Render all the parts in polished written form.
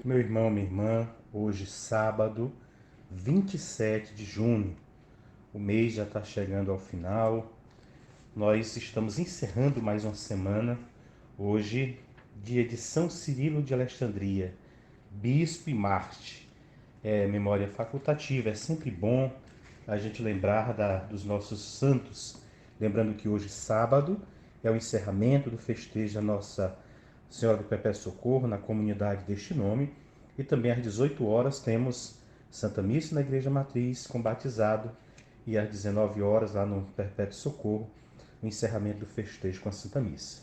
Meu irmão, minha irmã, hoje sábado, 27 de junho, o mês já está chegando ao final, nós estamos encerrando mais uma semana, hoje, dia de São Cirilo de Alexandria, Bispo e Marte. É memória facultativa, é sempre bom a gente lembrar dos nossos santos, lembrando que hoje, sábado, é o encerramento do festejo da Nossa Senhora do Perpétuo Socorro na comunidade deste nome, e também às 18 horas temos Santa Missa na Igreja Matriz com batizado, e às 19 horas lá no Perpétuo Socorro, o encerramento do festejo com a Santa Missa.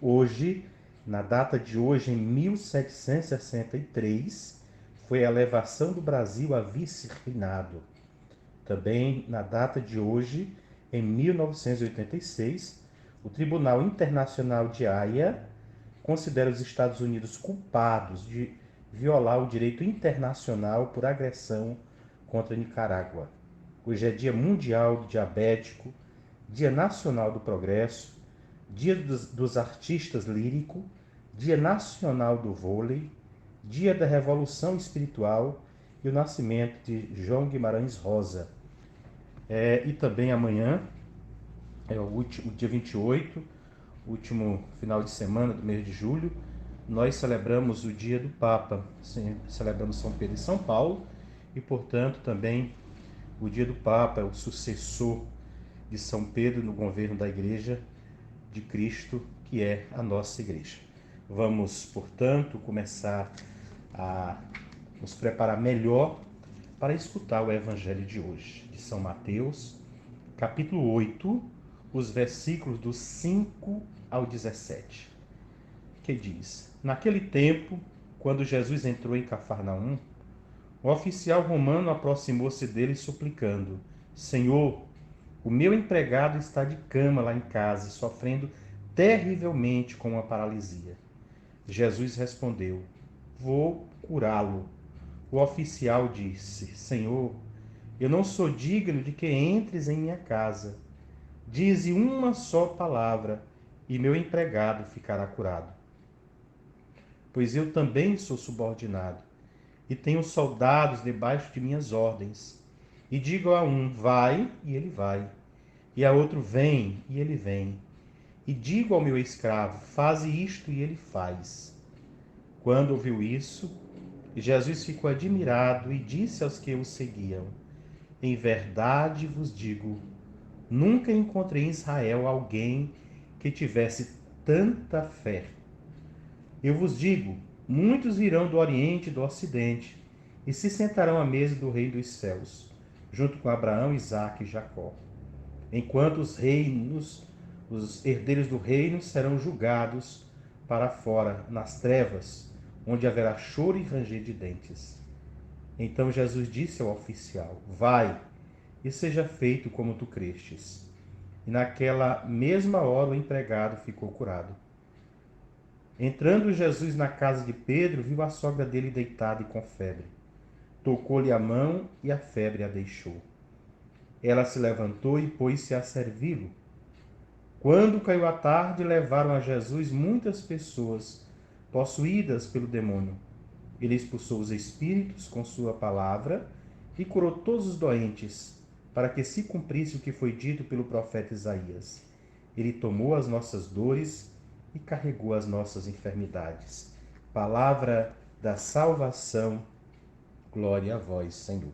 Hoje, na data de hoje, em 1763, foi a elevação do Brasil a vice-reinado. Também, na data de hoje, em 1986, o Tribunal Internacional de Haia considera os Estados Unidos culpados de violar o direito internacional por agressão contra a Nicarágua. Hoje é Dia Mundial do Diabético, Dia Nacional do Progresso, Dia dos Artistas Líricos, Dia Nacional do Vôlei, Dia da Revolução Espiritual e o nascimento de João Guimarães Rosa. E também amanhã, é o dia 28, último final de semana do mês de julho, nós celebramos o dia do Papa. Celebramos São Pedro e São Paulo e, portanto, também o dia do Papa é o sucessor de São Pedro no governo da Igreja de Cristo, que é a nossa Igreja. Vamos, portanto, começar a nos preparar melhor para escutar o Evangelho de hoje, de São Mateus, capítulo 8, os versículos do 5 ao 17, que diz: Naquele tempo, quando Jesus entrou em Cafarnaum, o oficial romano aproximou-se dele suplicando: Senhor, o meu empregado está de cama lá em casa, sofrendo terrivelmente com uma paralisia. Jesus respondeu: Vou curá-lo. O oficial disse: Senhor, eu não sou digno de que entres em minha casa. Dize uma só palavra e meu empregado ficará curado. Pois eu também sou subordinado e tenho soldados debaixo de minhas ordens. E digo a um: vai, e ele vai. E a outro: vem, e ele vem. E digo ao meu escravo: faze isto, e ele faz. Quando ouviu isso, Jesus ficou admirado e disse aos que o seguiam: Em verdade vos digo, nunca encontrei em Israel alguém que tivesse tanta fé. Eu vos digo, muitos virão do Oriente e do Ocidente e se sentarão à mesa do Rei dos Céus, junto com Abraão, Isaque e Jacó. Enquanto os herdeiros do reino serão julgados para fora, nas trevas, onde haverá choro e ranger de dentes. Então Jesus disse ao oficial: vai, e seja feito como tu crestes. E naquela mesma hora o empregado ficou curado. Entrando Jesus na casa de Pedro, viu a sogra dele deitada e com febre. Tocou-lhe a mão e a febre a deixou. Ela se levantou e pôs-se a servi-lo. Quando caiu a tarde, levaram a Jesus muitas pessoas possuídas pelo demônio. Ele expulsou os espíritos com sua palavra e curou todos os doentes, para que se cumprisse o que foi dito pelo profeta Isaías. Ele tomou as nossas dores e carregou as nossas enfermidades. Palavra da salvação, glória a vós, Senhor.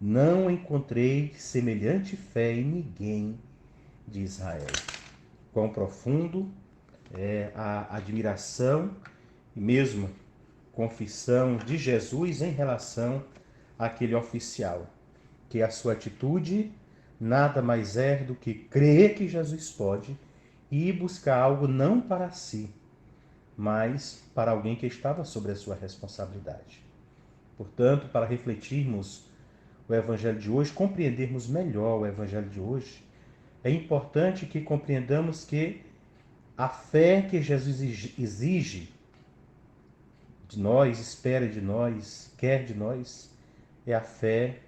Não encontrei semelhante fé em ninguém de Israel. Quão profundo é a admiração e mesmo confissão de Jesus em relação àquele oficial, que a sua atitude nada mais é do que crer que Jesus pode e ir buscar algo não para si, mas para alguém que estava sobre a sua responsabilidade. Portanto, para refletirmos o Evangelho de hoje, compreendermos melhor o Evangelho de hoje, é importante que compreendamos que a fé que Jesus exige de nós, espera de nós, quer de nós, é a fé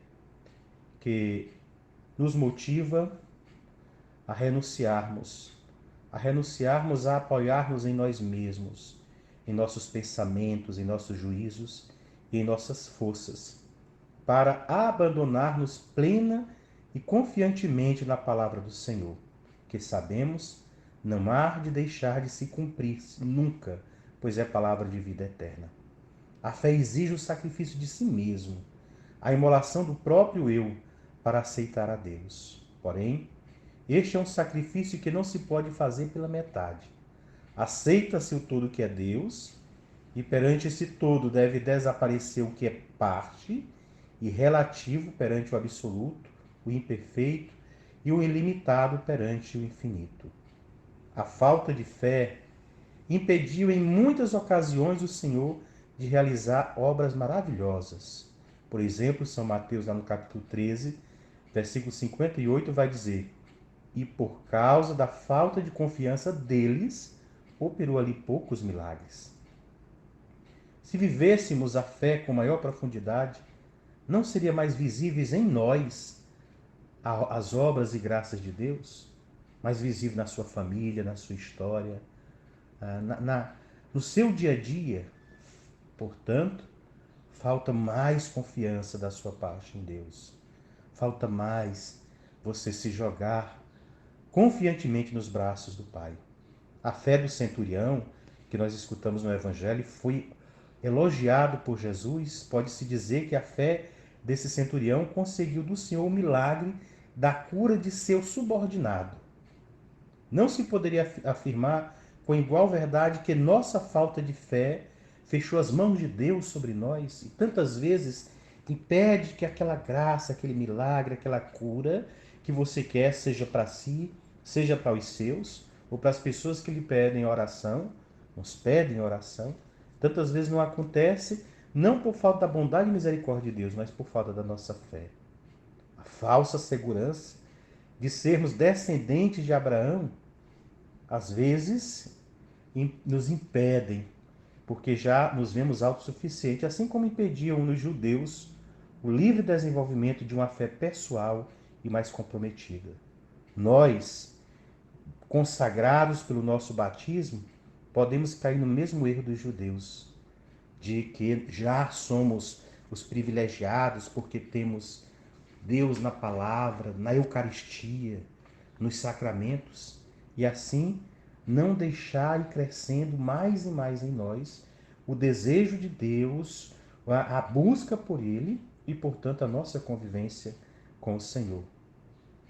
que nos motiva a renunciarmos a apoiarmos em nós mesmos em nossos pensamentos, em nossos juízos e em nossas forças, para abandonar-nos plena e confiantemente na palavra do Senhor, que sabemos não há de deixar de se cumprir nunca, pois é palavra de vida eterna. A fé exige o sacrifício de si mesmo, a imolação do próprio eu, para aceitar a Deus. Porém, este é um sacrifício que não se pode fazer pela metade. Aceita-se o todo que é Deus, e perante esse todo deve desaparecer o que é parte e relativo perante o absoluto, o imperfeito e o ilimitado perante o infinito. A falta de fé impediu em muitas ocasiões o Senhor de realizar obras maravilhosas. Por exemplo, São Mateus, lá no capítulo 13, versículo 58, vai dizer: e por causa da falta de confiança deles, operou ali poucos milagres. Se vivêssemos a fé com maior profundidade, não seria mais visíveis em nós as obras e graças de Deus? Mais visível na sua família, na sua história, no seu dia a dia. Portanto, falta mais confiança da sua parte em Deus. Falta mais você se jogar confiantemente nos braços do Pai. A fé do centurião, que nós escutamos no Evangelho, foi elogiado por Jesus. Pode-se dizer que a fé desse centurião conseguiu do Senhor o milagre da cura de seu subordinado. Não se poderia afirmar com igual verdade que nossa falta de fé fechou as mãos de Deus sobre nós e tantas vezes impede que aquela graça, aquele milagre, aquela cura que você quer seja para si, seja para os seus, ou para as pessoas que lhe pedem oração, nos pedem oração. Tantas vezes não acontece, não por falta da bondade e misericórdia de Deus, mas por falta da nossa fé. A falsa segurança de sermos descendentes de Abraão, às vezes, nos impedem, porque já nos vemos autossuficientes, assim como impediam nos judeus o livre desenvolvimento de uma fé pessoal e mais comprometida. Nós, consagrados pelo nosso batismo, podemos cair no mesmo erro dos judeus, de que já somos os privilegiados porque temos Deus na palavra, na Eucaristia, nos sacramentos, e assim não deixar ir crescendo mais e mais em nós o desejo de Deus, a busca por Ele e, portanto, a nossa convivência com o Senhor.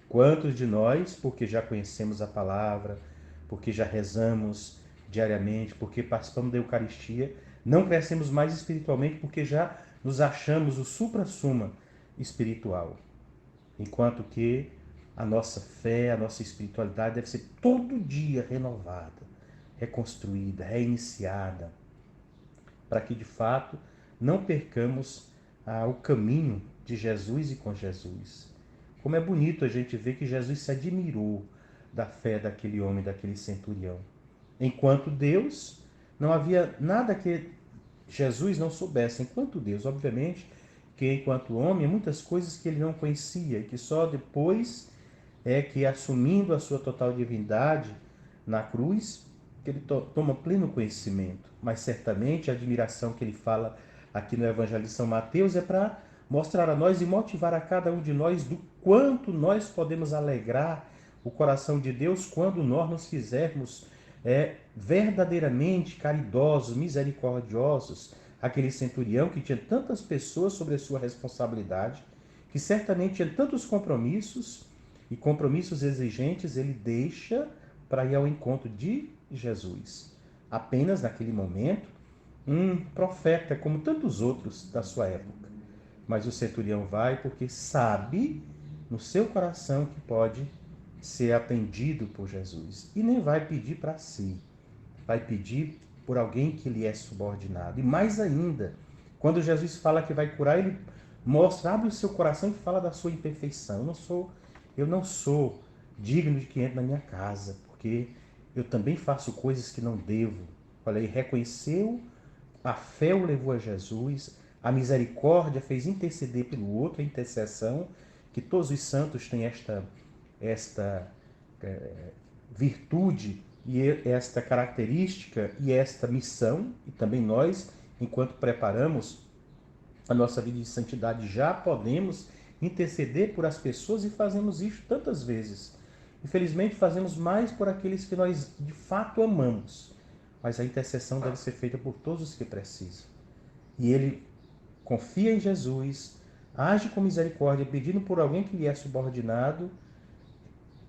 Quantos de nós, porque já conhecemos a palavra, porque já rezamos diariamente, porque participamos da Eucaristia, não crescemos mais espiritualmente porque já nos achamos o supra-suma espiritual? Enquanto que a nossa fé, a nossa espiritualidade deve ser todo dia renovada, reconstruída, reiniciada, para que de fato não percamos o caminho de Jesus e com Jesus. Como é bonito a gente ver que Jesus se admirou da fé daquele homem, daquele centurião. Enquanto Deus, não havia nada que Jesus não soubesse. Enquanto Deus, obviamente, que enquanto homem, muitas coisas que ele não conhecia, e que só depois é que, assumindo a sua total divindade na cruz, que ele toma pleno conhecimento. Mas certamente a admiração que ele fala aqui no Evangelho de São Mateus é para mostrar a nós e motivar a cada um de nós do quanto nós podemos alegrar o coração de Deus quando nós nos fizermos verdadeiramente caridosos, misericordiosos. Aquele centurião que tinha tantas pessoas sobre a sua responsabilidade, que certamente tinha tantos compromissos e compromissos exigentes, ele deixa para ir ao encontro de Jesus. Apenas naquele momento, um profeta como tantos outros da sua época. Mas o centurião vai porque sabe no seu coração que pode ser atendido por Jesus. E nem vai pedir para si, vai pedir por alguém que lhe é subordinado. E mais ainda, quando Jesus fala que vai curar, ele mostra, abre o seu coração e fala da sua imperfeição. Eu não sou digno de que entre na minha casa, porque eu também faço coisas que não devo. Olha aí, reconheceu, a fé o levou a Jesus, a misericórdia fez interceder pelo outro, a intercessão, que todos os santos têm esta virtude E esta característica e esta missão, e também nós, enquanto preparamos a nossa vida de santidade, já podemos interceder por as pessoas e fazemos isso tantas vezes. Infelizmente, fazemos mais por aqueles que nós de fato amamos, mas a intercessão deve ser feita por todos os que precisam. E ele confia em Jesus, age com misericórdia, pedindo por alguém que lhe é subordinado,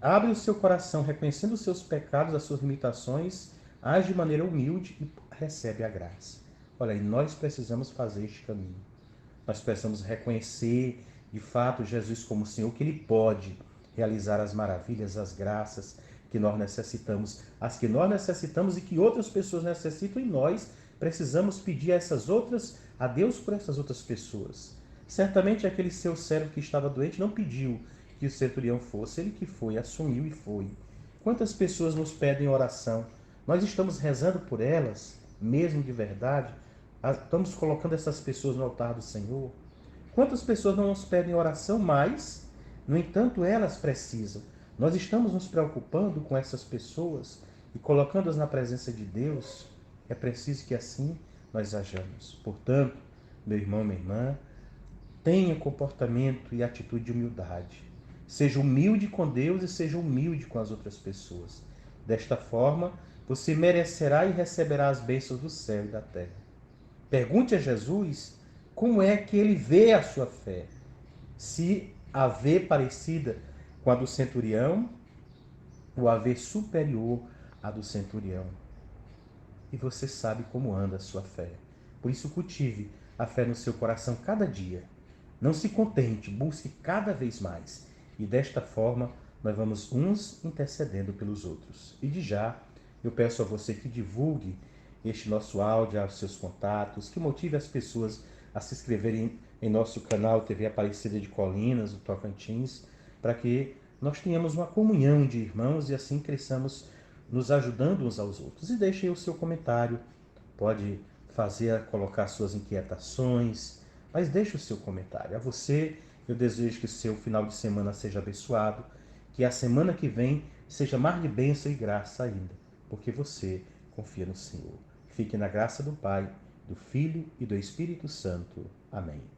abre o seu coração, reconhecendo os seus pecados, as suas limitações, age de maneira humilde e recebe a graça. Olha, e nós precisamos fazer este caminho. Nós precisamos reconhecer, de fato, Jesus como o Senhor, que Ele pode realizar as maravilhas, as graças que nós necessitamos, as que nós necessitamos e que outras pessoas necessitam, e nós precisamos pedir a Deus por essas outras pessoas. Certamente aquele seu servo que estava doente não pediu que o centurião fosse, ele que foi, assumiu e foi. Quantas pessoas nos pedem oração? Nós estamos rezando por elas, mesmo de verdade? Estamos colocando essas pessoas no altar do Senhor? Quantas pessoas não nos pedem oração, mas, no entanto, elas precisam? Nós estamos nos preocupando com essas pessoas e colocando-as na presença de Deus? É preciso que assim nós hajamos. Portanto, meu irmão, minha irmã, tenha comportamento e atitude de humildade. Seja humilde com Deus e seja humilde com as outras pessoas. Desta forma, você merecerá e receberá as bênçãos do céu e da terra. Pergunte a Jesus como é que ele vê a sua fé. Se a vê parecida com a do centurião ou a vê superior à do centurião. E você sabe como anda a sua fé. Por isso, cultive a fé no seu coração cada dia. Não se contente, busque cada vez mais. E desta forma, nós vamos uns intercedendo pelos outros. E de já, eu peço a você que divulgue este nosso áudio aos seus contatos, que motive as pessoas a se inscreverem em nosso canal TV Aparecida de Colinas, do Tocantins, para que nós tenhamos uma comunhão de irmãos e assim cresçamos nos ajudando uns aos outros. E deixe aí o seu comentário, pode colocar suas inquietações, mas deixe o seu comentário. A você, eu desejo que o seu final de semana seja abençoado, que a semana que vem seja mais de bênção e graça ainda, porque você confia no Senhor. Fique na graça do Pai, do Filho e do Espírito Santo. Amém.